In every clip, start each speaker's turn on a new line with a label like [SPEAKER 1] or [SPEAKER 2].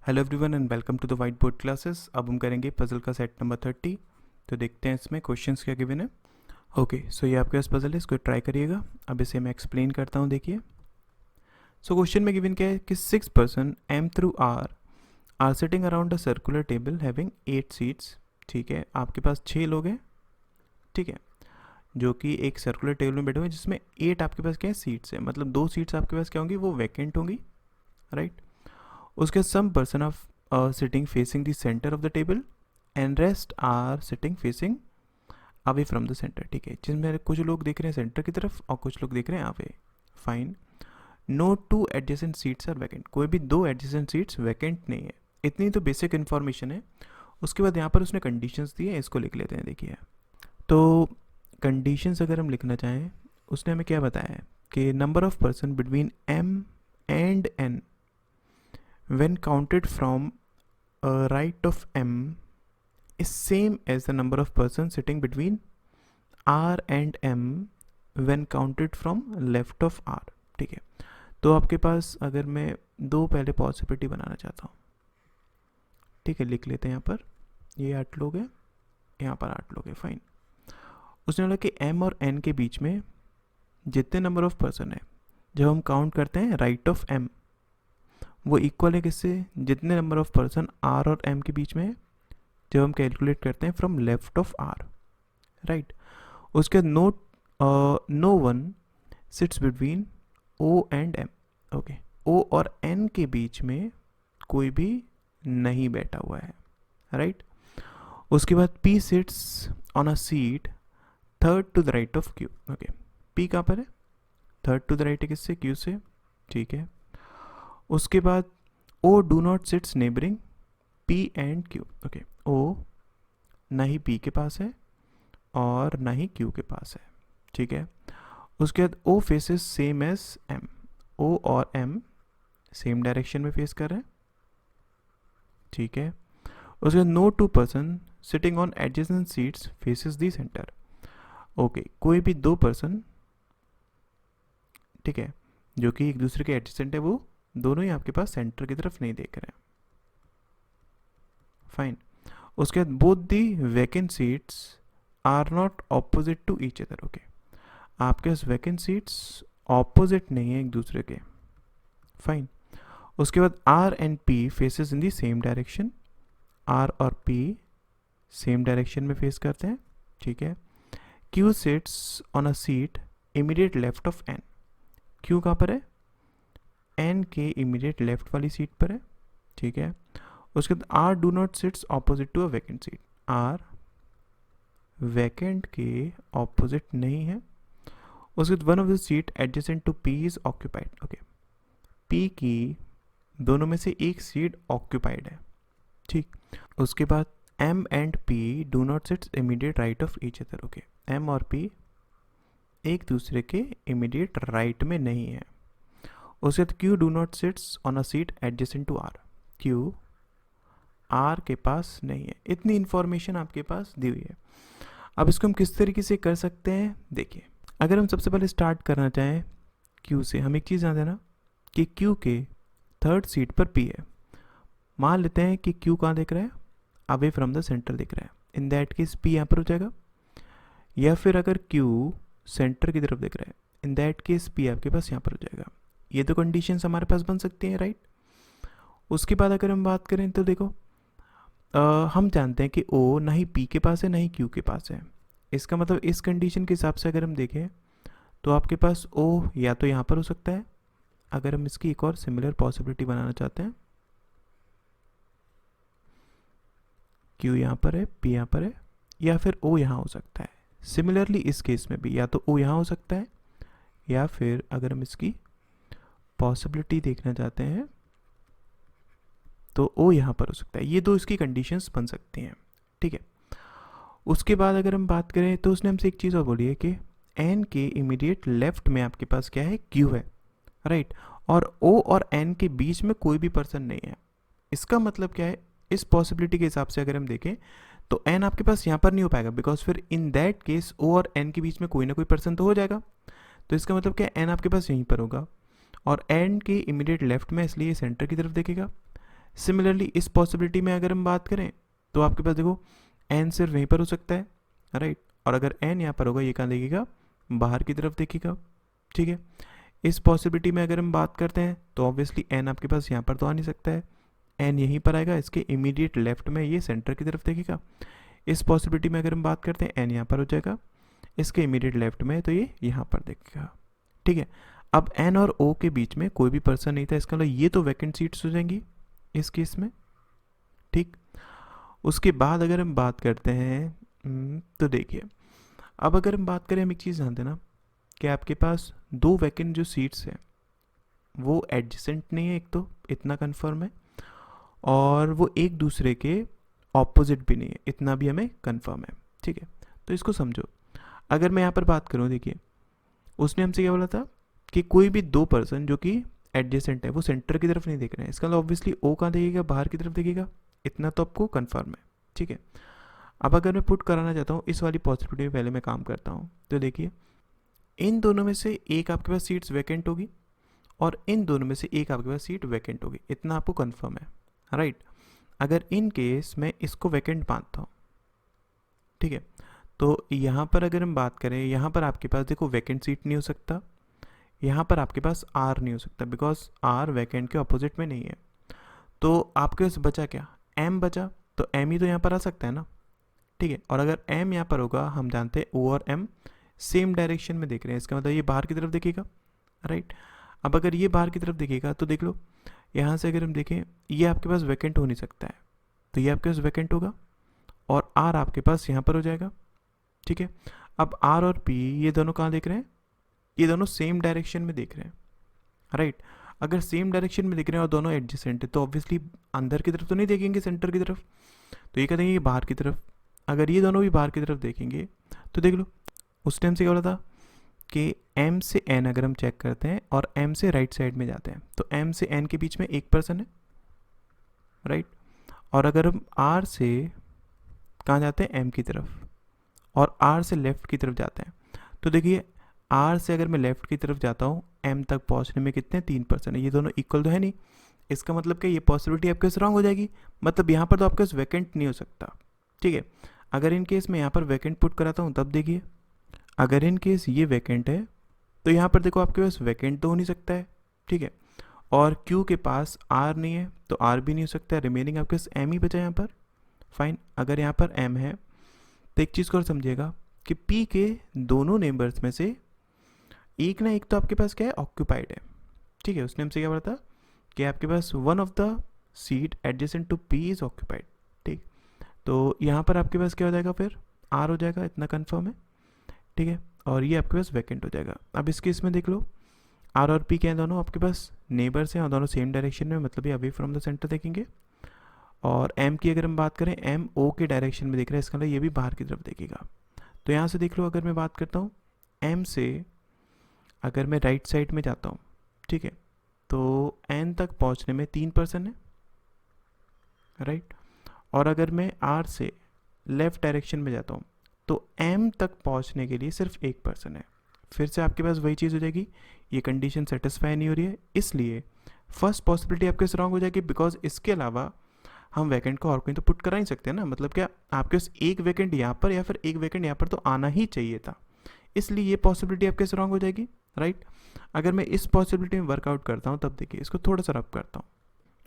[SPEAKER 1] Hello everyone and welcome to the whiteboard classes. अब हम करेंगे पजल का सेट नंबर 30। तो देखते हैं इसमें क्वेश्चंस क्या गिवन है। ओके, सो ये आपके पास पजल है, इसको ट्राई करिएगा। अब इसे मैं एक्सप्लेन करता हूँ। देखिए, सो क्वेश्चन में गिवन क्या है कि 6 person M through R sitting around a circular table having 8 seats. ठीक है, आपके पास 6 लोग हैं, ठीक है, जो कि एक सर्कुलर टेबल में बैठे हुए हैं जिसमें 8 आपके पास क्या है सीट्स है, मतलब 2 सीट्स आपके पास क्या होंगी, वो वैकेंट होंगी, राइट। उसके some person of sitting facing the centre of the table and rest are sitting facing away from the centre. ठीक है, जिसमें कुछ लोग देख रहे हैं सेंटर की तरफ और कुछ लोग देख रहे हैं away. Fine. No two adjacent seats are vacant, कोई भी 2 एडजेसेंट सीट्स वैकेंट नहीं है। इतनी तो बेसिक इन्फॉर्मेशन है। उसके बाद यहाँ पर उसने कंडीशंस दी है, इसको लिख लेते हैं। देखिए, तो कंडीशंस अगर हम लिखना चाहें, उसने हमें क्या बताया है कि number of person between M and N when counted from right of m is same as the number of persons sitting between r and m when counted from left of r। ठीक है, तो आपके पास अगर मैं 2 पहले possibility बनाना चाहता हूँ, ठीक है, लिख लेते हैं। यहाँ पर ये 8 लोग हैं, यहाँ पर 8 लोग हैं। फाइन। उसने बोला कि m और n के बीच में जितने नंबर ऑफ पर्सन है, जब हम काउंट करते हैं राइट ऑफ m, वो इक्वल है किससे, जितने नंबर ऑफ पर्सन आर और एम के बीच में है, जब हम कैलकुलेट करते हैं from left of R, right. उसके no one sits between O and M. Okay, O और एन के बीच में कोई भी नहीं बैठा हुआ है, राइट। उसके बाद P sits on a seat third to the right of Q. Okay, P कहाँ पर है, थर्ड टू द राइट है किससे, क्यू से, ठीक है। उसके बाद O do not sits neighbouring P and Q. Okay, O ना ही पी के पास है और ना ही क्यू के पास है, ठीक है। उसके बाद O faces same as M, O और एम सेम डायरेक्शन में फेस कर रहे हैं, ठीक है। उसके बाद no two person sitting on adjacent seats faces the center. Okay, कोई भी 2 पर्सन, ठीक है, जो कि एक दूसरे के एडजेसेंट है, वो दोनों ही आपके पास सेंटर की तरफ नहीं देख रहे हैं। फाइन। उसके बाद both the vacant seats are not opposite to each other. Okay, आपके पास वैकेंट सीट्स ऑपोजिट नहीं है एक दूसरे के। फाइन। उसके बाद R and P faces in the same direction, R और पी सेम डायरेक्शन में फेस करते हैं, ठीक है। Q sits on a seat immediate left of N. Q कहाँ पर है, एन के इमीडिएट लेफ्ट वाली सीट पर है, ठीक है। उसके बाद R do not sits opposite to a vacant seat, R vacant के ऑपोजिट नहीं है। उसके बाद one of the seat adjacent to P is occupied. Okay, P की दोनों में से एक सीट ऑक्यूपाइड है, ठीक। उसके बाद M and P do not sits immediate right of each other. Okay, M और पी एक दूसरे के इमीडिएट राइट में नहीं है। उसके बाद Q do not sits on a seat adjacent to R, Q R के पास नहीं है। इतनी इन्फॉर्मेशन आपके पास दी हुई है। अब इसको हम किस तरीके से कर सकते हैं, देखिए, अगर हम सबसे पहले स्टार्ट करना चाहें क्यू से, हम एक चीज़ जान देना कि क्यू के थर्ड सीट पर पी है। मान लेते हैं कि क्यू कहाँ देख रहा है, अवे फ्रॉम द सेंटर दिख रहा है, इन दैट केस पी यहाँ पर हो जाएगा। या फिर अगर क्यू सेंटर की तरफ दिख रहा है, इन दैट केस पी आपके पास यहाँ पर हो जाएगा। ये तो कंडीशंस हमारे पास बन सकती हैं, राइट। उसके बाद अगर हम बात करें तो देखो, हम जानते हैं कि ओ ना ही पी के पास है ना ही क्यू के पास है। इसका मतलब इस कंडीशन के हिसाब से अगर हम देखें तो आपके पास ओ या तो यहाँ पर हो सकता है, अगर हम इसकी एक और सिमिलर पॉसिबिलिटी बनाना चाहते हैं, क्यू यहाँ पर है, पी यहाँ पर है, या फिर ओ यहाँ हो सकता है। सिमिलरली इस केस में भी या तो ओ यहाँ हो सकता है, या फिर अगर हम इसकी पॉसिबिलिटी देखना चाहते हैं तो ओ यहाँ पर हो सकता है। ये 2 इसकी कंडीशंस बन सकती हैं, ठीक है। उसके बाद अगर हम बात करें तो उसने हमसे एक चीज़ और बोली है कि एन के इमीडिएट लेफ्ट में आपके पास क्या है, क्यू है, राइट। और ओ और एन के बीच में कोई भी पर्सन नहीं है। इसका मतलब क्या है, इस पॉसिबिलिटी के हिसाब से अगर हम देखें तो एन आपके पास यहाँ पर नहीं हो पाएगा, बिकॉज फिर इन दैट केस ओ और एन के बीच में कोई ना कोई पर्सन तो हो जाएगा। तो इसका मतलब क्या है, एन आपके पास यहीं पर होगा और एन के इमीडिएट लेफ्ट में, इसलिए सेंटर की तरफ देखेगा। सिमिलरली इस पॉसिबिलिटी में अगर हम बात करें तो आपके पास देखो एन सिर्फ वहीं पर हो सकता है, राइट, और अगर एन यहाँ पर होगा ये कहाँ देखेगा, बाहर की तरफ देखेगा, ठीक है। इस पॉसिबिलिटी में अगर हम बात करते हैं तो ऑब्वियसली एन आपके पास यहाँ पर तो आ नहीं सकता है, एन यहीं पर आएगा, इसके इमीडिएट लेफ्ट में ये सेंटर की तरफ देखेगा। इस पॉसिबिलिटी में अगर हम बात करते हैं एन यहाँ पर हो जाएगा, इसके इमीडिएट लेफ्ट में तो ये यहाँ पर देखेगा, ठीक है। अब एन और ओ के बीच में कोई भी पर्सन नहीं था, इसका मतलब ये तो वैकेंट सीट्स हो जाएंगी इस केस में, ठीक। उसके बाद अगर हम बात करते हैं तो देखिए, अब अगर हम बात करें, हम एक चीज़ ध्यान देना कि आपके पास दो वैकेंट जो सीट्स हैं वो एडजेसेंट नहीं है, एक तो इतना कंफर्म है, और वो एक दूसरे के ऑपोजिट भी नहीं है, इतना भी हमें कंफर्म है, ठीक है। तो इसको समझो, अगर मैं यहाँ पर बात करूँ, देखिए उसने हमसे क्या बोला था कि कोई भी दो पर्सन जो कि एडजेसेंट है वो सेंटर की तरफ नहीं देख रहे हैं, इसका मतलब ऑब्वियसली ओ कहाँ देखेगा, बाहर की तरफ देखेगा, इतना तो आपको कंफर्म है, ठीक है। अब अगर मैं पुट कराना चाहता हूँ इस वाली पॉसिबिलिटी में पहले मैं काम करता हूँ, तो देखिए इन दोनों में से एक आपके पास सीट्स वैकेंट होगी और इन दोनों में से एक आपके पास सीट वैकेंट होगी, इतना आपको कंफर्म है, राइट। अगर इन केस मैं इसको वैकेंट मानता हूँ, ठीक है, तो यहाँ पर अगर हम बात करें, यहाँ पर आपके पास देखो वैकेंट सीट नहीं हो सकता, यहाँ पर आपके पास आर नहीं हो सकता, बिकॉज आर वैकेंट के अपोजिट में नहीं है। तो आपके पास बचा क्या, एम बचा, तो एम ही तो यहाँ पर आ सकता है ना, ठीक है। और अगर एम यहाँ पर होगा, हम जानते हैं ओ और एम सेम डायरेक्शन में देख रहे हैं, इसका मतलब ये बाहर की तरफ देखेगा, राइट। अब अगर ये बाहर की तरफ देखेगा तो देख लो यहाँ से अगर हम देखें ये आपके पास वैकेंट हो नहीं सकता है, तो ये आपके पास वैकेंट होगा और आर आपके पास यहाँ पर हो जाएगा, ठीक है। अब आर और पी ये दोनों कहाँ देख रहे हैं, ये दोनों सेम डायरेक्शन में देख रहे हैं, राइट। अगर सेम डायरेक्शन में देख रहे हैं और दोनों एडजेसेंट है तो ऑब्वियसली अंदर की तरफ तो नहीं देखेंगे, सेंटर की तरफ, तो ये कहेंगे बाहर की तरफ। अगर ये दोनों भी बाहर की तरफ देखेंगे तो देख लो उस टाइम से क्या बोला था कि m से n अगर हम चेक करते हैं और m से राइट साइड में जाते हैं तो m से n के बीच में एक पर्सन है, राइट। और अगर हम r से कहाँ जाते हैं, m की तरफ, और r से लेफ़्ट की तरफ जाते हैं, तो देखिए r से अगर मैं लेफ़्ट की तरफ जाता हूँ m तक पहुँचने में कितने 3% है, ये दोनों इक्वल तो है नहीं, इसका मतलब कि ये पॉसिबिलिटी आपके पास रॉन्ग हो जाएगी, मतलब यहाँ पर तो आपके पास वैकेंट नहीं हो सकता, ठीक है। अगर इन केस मैं यहाँ पर वैकेंट पुट कराता हूँ तब देखिए, अगर इन केस ये वैकेंट है तो यहाँ पर देखो आपके पास वैकेंट तो हो नहीं सकता है, ठीक है। और Q के पास R नहीं है तो R भी नहीं हो सकता है, रिमेनिंग आपके पास M ही बचा यहाँ पर, फाइन। अगर यहाँ पर M है तो एक चीज़ को और समझिएगा कि P के दोनों नेबर्स में से एक ना एक तो आपके पास क्या है, ऑक्यूपाइड है, ठीक है। उसने हमसे क्या बोला था कि आपके पास one of the seat adjacent to P is occupied, ठीक। तो यहाँ पर आपके पास क्या हो जाएगा, फिर R हो जाएगा, इतना कन्फर्म है, ठीक है। और ये आपके पास वैकेंट हो जाएगा। अब इस केस में देख लो आर और पी क्या है, दोनों आपके पास नेबर्स हैं और दोनों सेम डायरेक्शन में, मतलब ये अवे फ्रॉम द सेंटर देखेंगे। और एम की अगर हम बात करें, एम ओ के डायरेक्शन में देख रहे हैं, इसका मतलब ये भी बाहर की तरफ देखेगा। तो यहाँ से देख लो अगर मैं बात करता हूँ एम से अगर मैं राइट साइड में जाता हूँ, ठीक है, तो एन तक पहुँचने में 3% है, राइट। और अगर मैं आर से लेफ़्ट डायरेक्शन में जाता हूँ तो m तक पहुंचने के लिए सिर्फ 1% है, फिर से आपके पास वही चीज़ हो जाएगी, ये कंडीशन सेटिस्फाई नहीं हो रही है, इसलिए फर्स्ट पॉसिबिलिटी आपके रॉन्ग हो जाएगी, बिकॉज इसके अलावा हम वैकेंट को और कहीं तो पुट करा ही सकते हैं ना, मतलब क्या आपके पास एक वैकेंट यहाँ पर या फिर एक वैकेंट यहाँ पर तो आना ही चाहिए था, इसलिए ये पॉसिबिलिटी आपके रॉन्ग हो जाएगी, राइट। अगर मैं इस पॉसिबिलिटी में वर्कआउट करता हूँ तब देखिए इसको थोड़ा सा रब करता हूँ।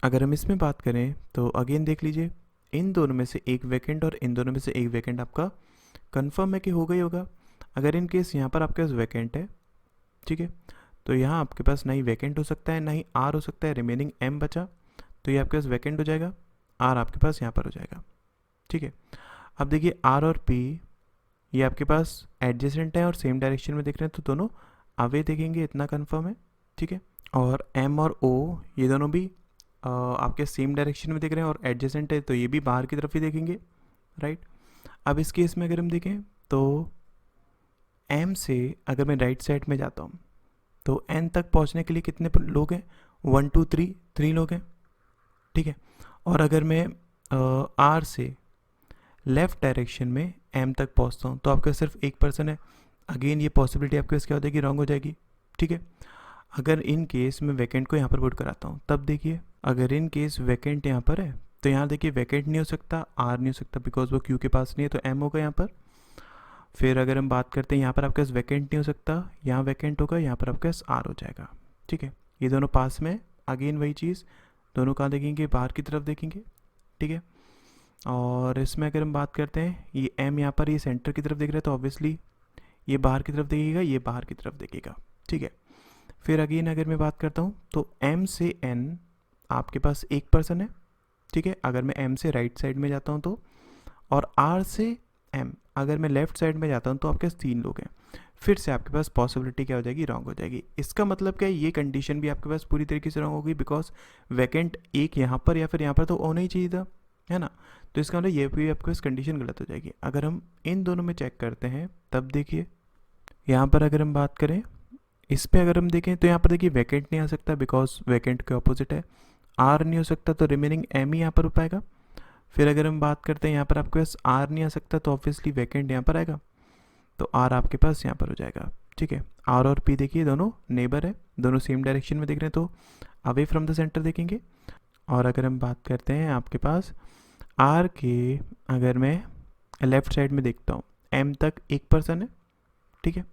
[SPEAKER 1] अगर हम इसमें बात करें तो अगेन देख लीजिए इन दोनों में से एक वैकेंट और इन दोनों में से एक वैकेंट आपका कंफर्म है कि होगा ही होगा। अगर इन केस यहाँ पर आपके पास वैकेंट है, ठीक है, तो यहाँ आपके पास ना ही वैकेंट हो सकता है ना ही आर हो सकता है, रिमेनिंग एम बचा, तो ये आपके पास वैकेंट हो जाएगा, आर आपके पास यहाँ पर हो जाएगा, ठीक है। अब देखिए आर और पी ये आपके पास एडजेसेंट है और सेम डायरेक्शन में देख रहे हैं, तो दोनों अवे देखेंगे, इतना कन्फर्म है, ठीक है। और एम और ओ ये दोनों भी आपके सेम डायरेक्शन में देख रहे हैं और एडजेसेंट है, तो ये भी बाहर की तरफ ही देखेंगे, राइट। अब इस केस में अगर हम देखें तो m से अगर मैं राइट साइड में जाता हूँ तो n तक पहुँचने के लिए कितने लोग हैं, 1 2 3 लोग हैं, ठीक है। और अगर मैं r से लेफ़्ट डायरेक्शन में m तक पहुँचता हूँ तो आपका सिर्फ 1% है, अगेन ये पॉसिबिलिटी आपके पास क्या हो जाएगी, रॉन्ग हो जाएगी, ठीक है। अगर इन केस में वैकेंट को यहाँ पर पुट कराता हूँ तब देखिए अगर इन केस वैकेंट यहाँ पर है तो यहाँ देखिए वैकेंट नहीं हो सकता, आर नहीं हो सकता बिकॉज वो क्यू के पास नहीं है, तो एम होगा यहाँ पर। फिर अगर हम बात करते हैं यहाँ पर आपके पास वैकेंट नहीं हो सकता, यहाँ वैकेंट होगा, यहाँ पर आपके पास आर हो जाएगा। ठीक है, ये दोनों पास में, अगेन वही चीज़, दोनों कहाँ देखेंगे, बाहर की तरफ देखेंगे। ठीक है, और इसमें अगर हम बात करते हैं ये एम यहाँ पर ये सेंटर की तरफ देख रहे हैं तो ऑब्वियसली ये बाहर की तरफ देखेगा, ये बाहर की तरफ देखेगा। ठीक है, फिर अगेन अगर मैं बात करता हूँ तो एम से एन आपके पास एक पर्सन है। ठीक है, अगर मैं एम से राइट साइड में जाता हूँ तो, और आर से एम अगर मैं लेफ्ट साइड में जाता हूँ तो आपके पास 3 लोग हैं। फिर से आपके पास पॉसिबिलिटी क्या हो जाएगी, रॉन्ग हो जाएगी। इसका मतलब क्या है, ये कंडीशन भी आपके पास पूरी तरीके से रॉन्ग होगी बिकॉज वैकेंट एक यहाँ पर या फिर यहाँ पर तो होना ही चाहिए था, है ना। तो इसका मतलब ये भी आपके पास कंडीशन गलत हो जाएगी। अगर हम इन दोनों में चेक करते हैं तब देखिए यहाँ पर अगर हम बात करें इस पर अगर हम देखें तो यहाँ पर देखिए वैकेंट नहीं आ सकता बिकॉज वैकेंट के ऑपोजिट है, आर नहीं हो सकता तो रिमेनिंग एम ही यहाँ पर हो पाएगा। फिर अगर हम बात करते हैं यहाँ पर आपके पास आर नहीं आ सकता तो ऑब्वियसली वैकेंट यहाँ पर आएगा, तो आर आपके पास यहाँ पर हो जाएगा। ठीक है, आर और पी देखिए दोनों नेबर है, दोनों सेम डायरेक्शन में देख रहे हैं तो अवे फ्रॉम द सेंटर देखेंगे। और अगर हम बात करते हैं आपके पास आर के, अगर मैं लेफ्ट साइड में देखता हूँ एम तक एक पर्सन है। ठीक है,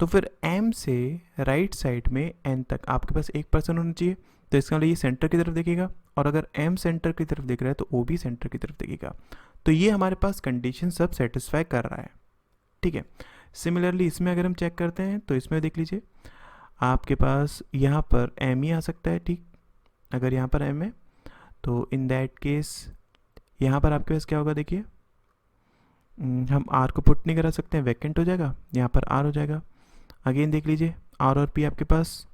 [SPEAKER 1] तो फिर एम से राइट साइड में एन तक आपके पास एक पर्सन होना चाहिए, तो इसका मतलब ये सेंटर की तरफ देखेगा, और अगर एम सेंटर की तरफ देख रहा है तो ओ भी सेंटर की तरफ देखेगा। तो ये हमारे पास कंडीशन सब सेटिस्फाई कर रहा है। ठीक है, सिमिलरली इसमें अगर हम चेक करते हैं तो इसमें देख लीजिए आपके पास यहाँ पर एम ही आ सकता है। ठीक, अगर यहाँ पर एम है तो इन दैट केस यहाँ पर आपके पास क्या होगा, देखिए हम आर को पुट नहीं करा सकते हैं, वैकेंट हो जाएगा, यहाँ पर आर हो जाएगा। अगेन देख लीजिए आर और पी आपके पास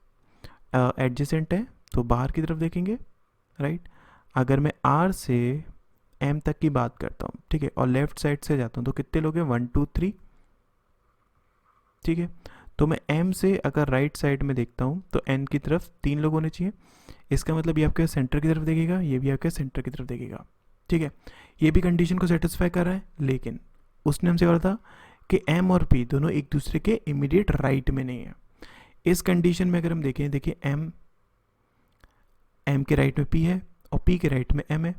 [SPEAKER 1] एडजेसेंट है तो बाहर की तरफ देखेंगे, राइट। अगर मैं आर से एम तक की बात करता हूँ, ठीक है, और लेफ्ट साइड से जाता हूँ तो कितने लोग हैं, 1 2 3। ठीक है, तो मैं एम से अगर राइट साइड में देखता हूँ तो एन की तरफ 3 लोग होने चाहिए। इसका मतलब ये आपके सेंटर की तरफ देखेगा, ये भी आपके सेंटर की तरफ देखेगा। ठीक है, ये भी कंडीशन को सेटिस्फाई कर रहा है, लेकिन उसने हमसे कहा था कि एम और पी दोनों एक दूसरे के इमीडिएट राइट में नहीं है। इस कंडीशन में अगर हम देखें, देखिए एम के राइट में पी है और पी के राइट में एम है,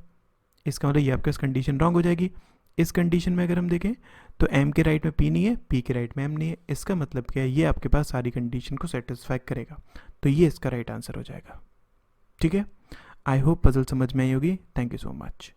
[SPEAKER 1] इसका मतलब ये आपके पास कंडीशन रॉन्ग हो जाएगी। इस कंडीशन में अगर हम देखें तो एम के राइट में पी नहीं है, पी के राइट में एम नहीं है, इसका मतलब क्या है, ये आपके पास सारी कंडीशन को सेटिस्फाई करेगा, तो ये इसका राइट आंसर हो जाएगा। ठीक है, आई होप पजल समझ में आई होगी। Thank you so much.